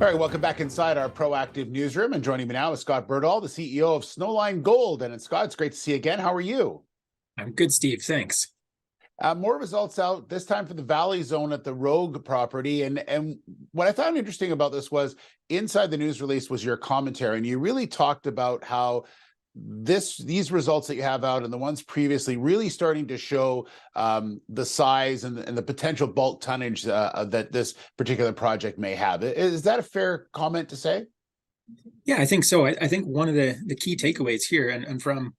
All right, welcome back inside our proactive newsroom. And joining me now is Scott Berdahl, the CEO of Snowline Gold. And Scott, it's great to see you again. How are you? I'm good, Steve. Thanks. More results out this time for the Valley Zone at the Rogue property. And what I found interesting about this was inside the news release was your commentary. And you really talked about how these results that you have out and the ones previously really starting to show the size and the potential bulk tonnage that this particular project may have. Is that a fair comment to say? Yeah, I think so. I think one of the key takeaways here, and from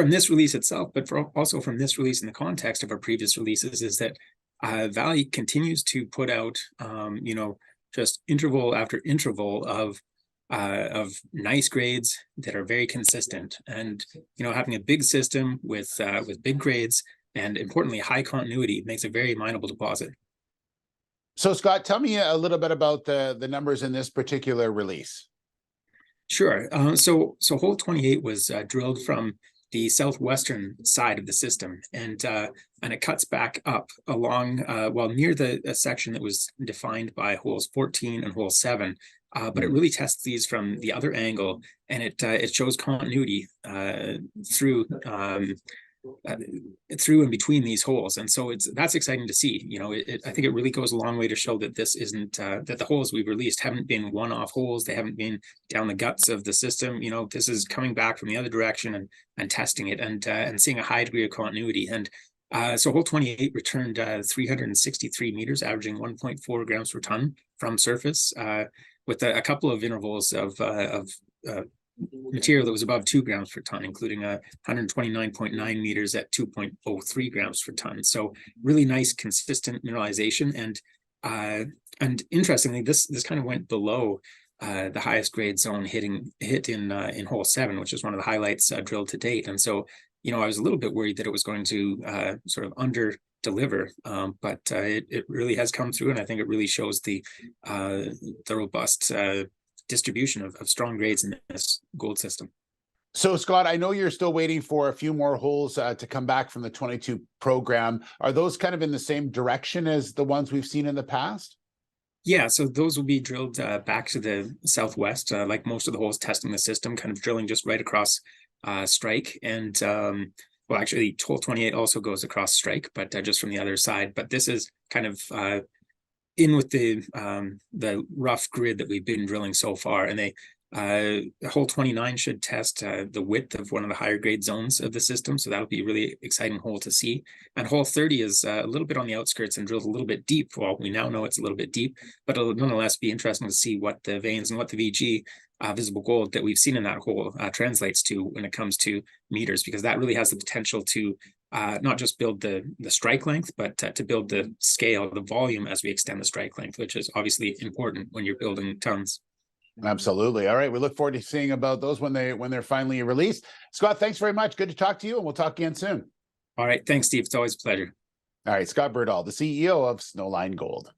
this release itself, but also from this release in the context of our previous releases, is that Valley continues to put out, just interval after interval of nice grades that are very consistent, and having a big system with big grades and importantly high continuity makes a very mineable deposit. So Scott, tell me a little bit about the numbers in this particular release. Sure. So hole 28 was drilled from the southwestern side of the system, and it cuts back up along near the section that was defined by holes 14 and hole 7. But it really tests these from the other angle, and it shows continuity through and between these holes, and so that's exciting to see. I think it really goes a long way to show that this isn't that the holes we've released haven't been one-off holes. They haven't been down the guts of the system. This is coming back from the other direction and testing it and seeing a high degree of continuity. And so hole 28 returned 363 meters, averaging 1.4 grams per ton from surface, with a couple of intervals of material that was above 2 grams per ton, including 129.9 meters at 2.03 grams per ton. So really nice, consistent mineralization. And interestingly, this kind of went below the highest grade zone hit in hole 7, which is one of the highlights drilled to date. And so, I was a little bit worried that it was going to sort of under deliver, but it really has come through, and I think it really shows the robust distribution of strong grades in this gold system. So Scott, I know you're still waiting for a few more holes to come back from the 22 program. Are those kind of in the same direction as the ones we've seen in the past? Yeah, so those will be drilled back to the southwest, like most of the holes testing the system, kind of drilling just right across strike. And well, actually, hole 28 also goes across strike, but just from the other side. But this is kind of in with the rough grid that we've been drilling so far. And hole 29 should test the width of one of the higher grade zones of the system. So that'll be a really exciting hole to see. And hole 30 is a little bit on the outskirts and drilled a little bit deep. Well, we now know it's a little bit deep, but it'll nonetheless be interesting to see what the veins and what the VG visible gold that we've seen in that hole translates to when it comes to meters, because that really has the potential to not just build the strike length, but to build the scale, the volume as we extend the strike length, which is obviously important when you're building tons. Absolutely. All right. We look forward to seeing about those when they're finally released. Scott, thanks very much. Good to talk to you, and we'll talk again soon. All right. Thanks, Steve. It's always a pleasure. All right. Scott Berdahl, the CEO of Snowline Gold.